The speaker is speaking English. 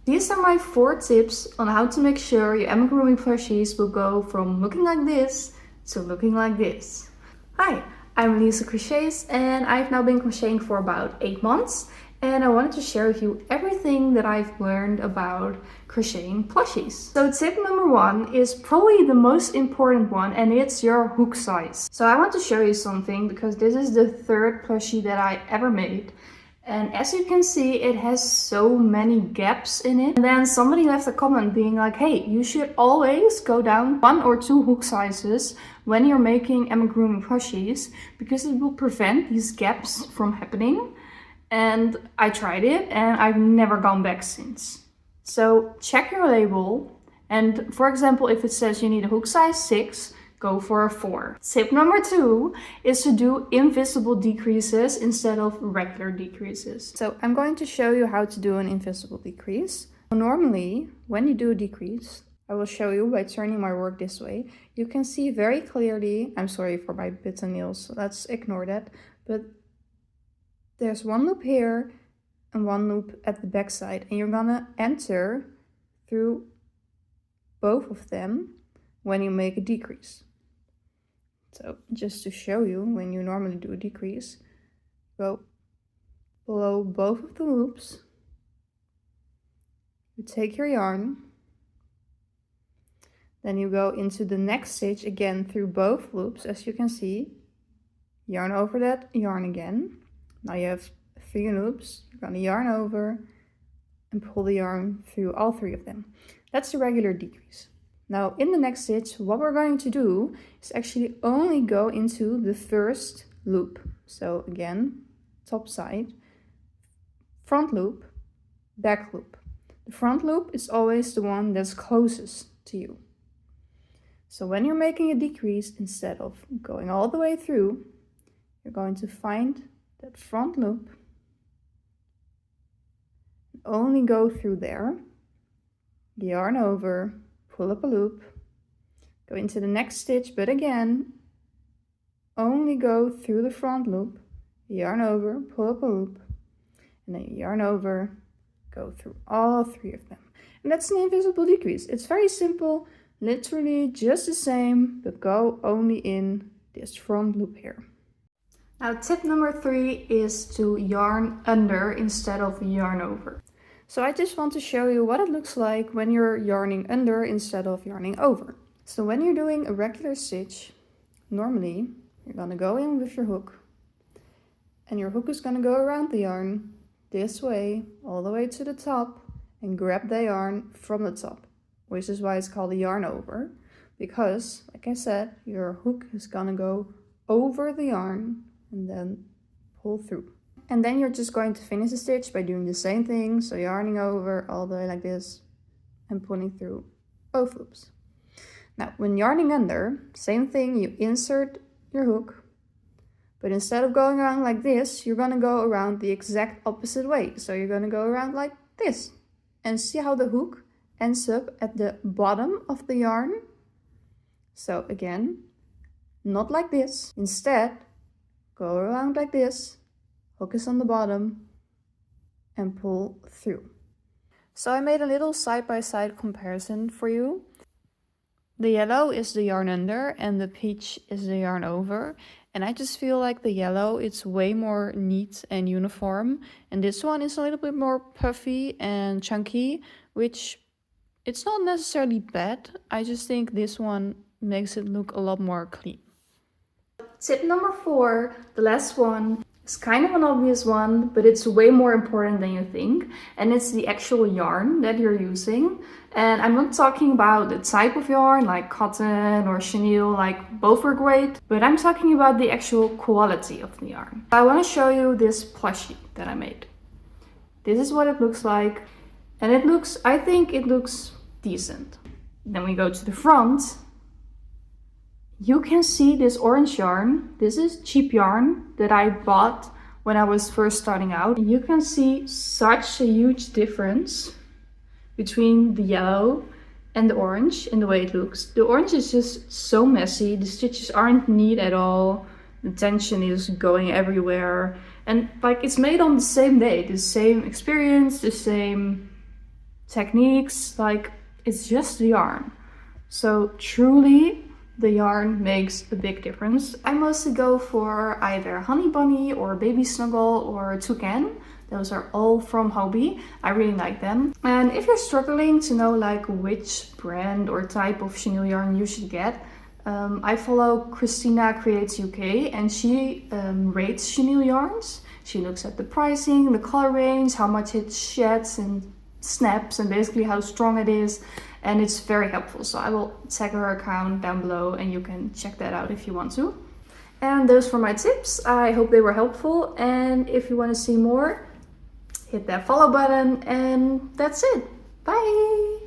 These are my 4 tips on how to make sure your amigurumi plushies will go from looking like this to looking like this. Hi, I'm Lisa Crochets and I've now been crocheting for about 8 months, and I wanted to share with you everything that I've learned about crocheting plushies. So tip number 1 is probably the most important one, and it's your hook size. So I want to show you something because this is the 3rd plushie that I ever made. And as you can see, it has so many gaps in it. And then somebody left a comment being like, hey, you should always go down 1 or 2 hook sizes when you're making amigurumi plushies, because it will prevent these gaps from happening. And I tried it and I've never gone back since. So check your label, and for example, if it says you need a hook size 6, go for a 4. Tip number 2 is to do invisible decreases instead of regular decreases. So I'm going to show you how to do an invisible decrease. Normally, when you do a decrease, I will show you by turning my work this way. You can see very clearly, I'm sorry for my bitten nails, so let's ignore that, but there's 1 loop here and 1 loop at the back side, and you're gonna enter through both of them when you make a decrease. So just to show you, when you normally do a decrease, go below both of the loops, you take your yarn, then you go into the next stitch again through both loops, as you can see, yarn over that yarn again. Now you have 3 loops, you're going to yarn over and pull the yarn through all 3 of them. That's the regular decrease. Now in the next stitch, what we're going to do is actually only go into the first loop. So again, top side, front loop, back loop. The front loop is always the one that's closest to you. So when you're making a decrease, instead of going all the way through, you're going to find that front loop, only go through there, yarn over, pull up a loop, go into the next stitch, but again, only go through the front loop, yarn over, pull up a loop, and then yarn over, go through all 3 of them. And that's an invisible decrease. It's very simple, literally just the same, but go only in this front loop here. Now tip number 3 is to yarn under instead of yarn over. So I just want to show you what it looks like when you're yarning under instead of yarning over. So when you're doing a regular stitch, normally you're going to go in with your hook, and your hook is going to go around the yarn this way all the way to the top and grab the yarn from the top, which is why it's called a yarn over, because like I said, your hook is going to go over the yarn and then pull through. And then you're just going to finish the stitch by doing the same thing, so yarning over all the way like this and pulling through both loops. Now when yarning under, same thing, you insert your hook, but instead of going around like this, you're going to go around the exact opposite way. So you're going to go around like this, and see how the hook ends up at the bottom of the yarn. So again, not like this, instead go around like this, hook is on the bottom, and pull through. So I made a little side-by-side comparison for you. The yellow is the yarn under and the peach is the yarn over. And I just feel like the yellow, it's way more neat and uniform. And this one is a little bit more puffy and chunky, which it's not necessarily bad. I just think this one makes it look a lot more clean. Tip number 4, the last one, is kind of an obvious one, but it's way more important than you think. And it's the actual yarn that you're using. And I'm not talking about the type of yarn, like cotton or chenille, like both are great. But I'm talking about the actual quality of the yarn. I want to show you this plushie that I made. This is what it looks like. And it looks, I think it looks decent. Then we go to the front. You can see this orange yarn. This is cheap yarn that I bought when I was first starting out. And you can see such a huge difference between the yellow and the orange in the way it looks. The orange is just so messy. The stitches aren't neat at all. The tension is going everywhere. And like, it's made on the same day, the same experience, the same techniques, like it's just the yarn. So truly the yarn makes a big difference. I mostly go for either honey bunny or baby snuggle or toucan. Those are all from Hobby. I really like them. And if you're struggling to know like which brand or type of chenille yarn you should get, I follow Christina Creates UK, and she rates chenille yarns. She looks at the pricing, the color range, how much it sheds and snaps, and basically how strong it is. And it's very helpful. So I will tag her account down below and you can check that out if you want to. And those were my tips. I hope they were helpful. And if you want to see more, hit that follow button, and that's it. Bye!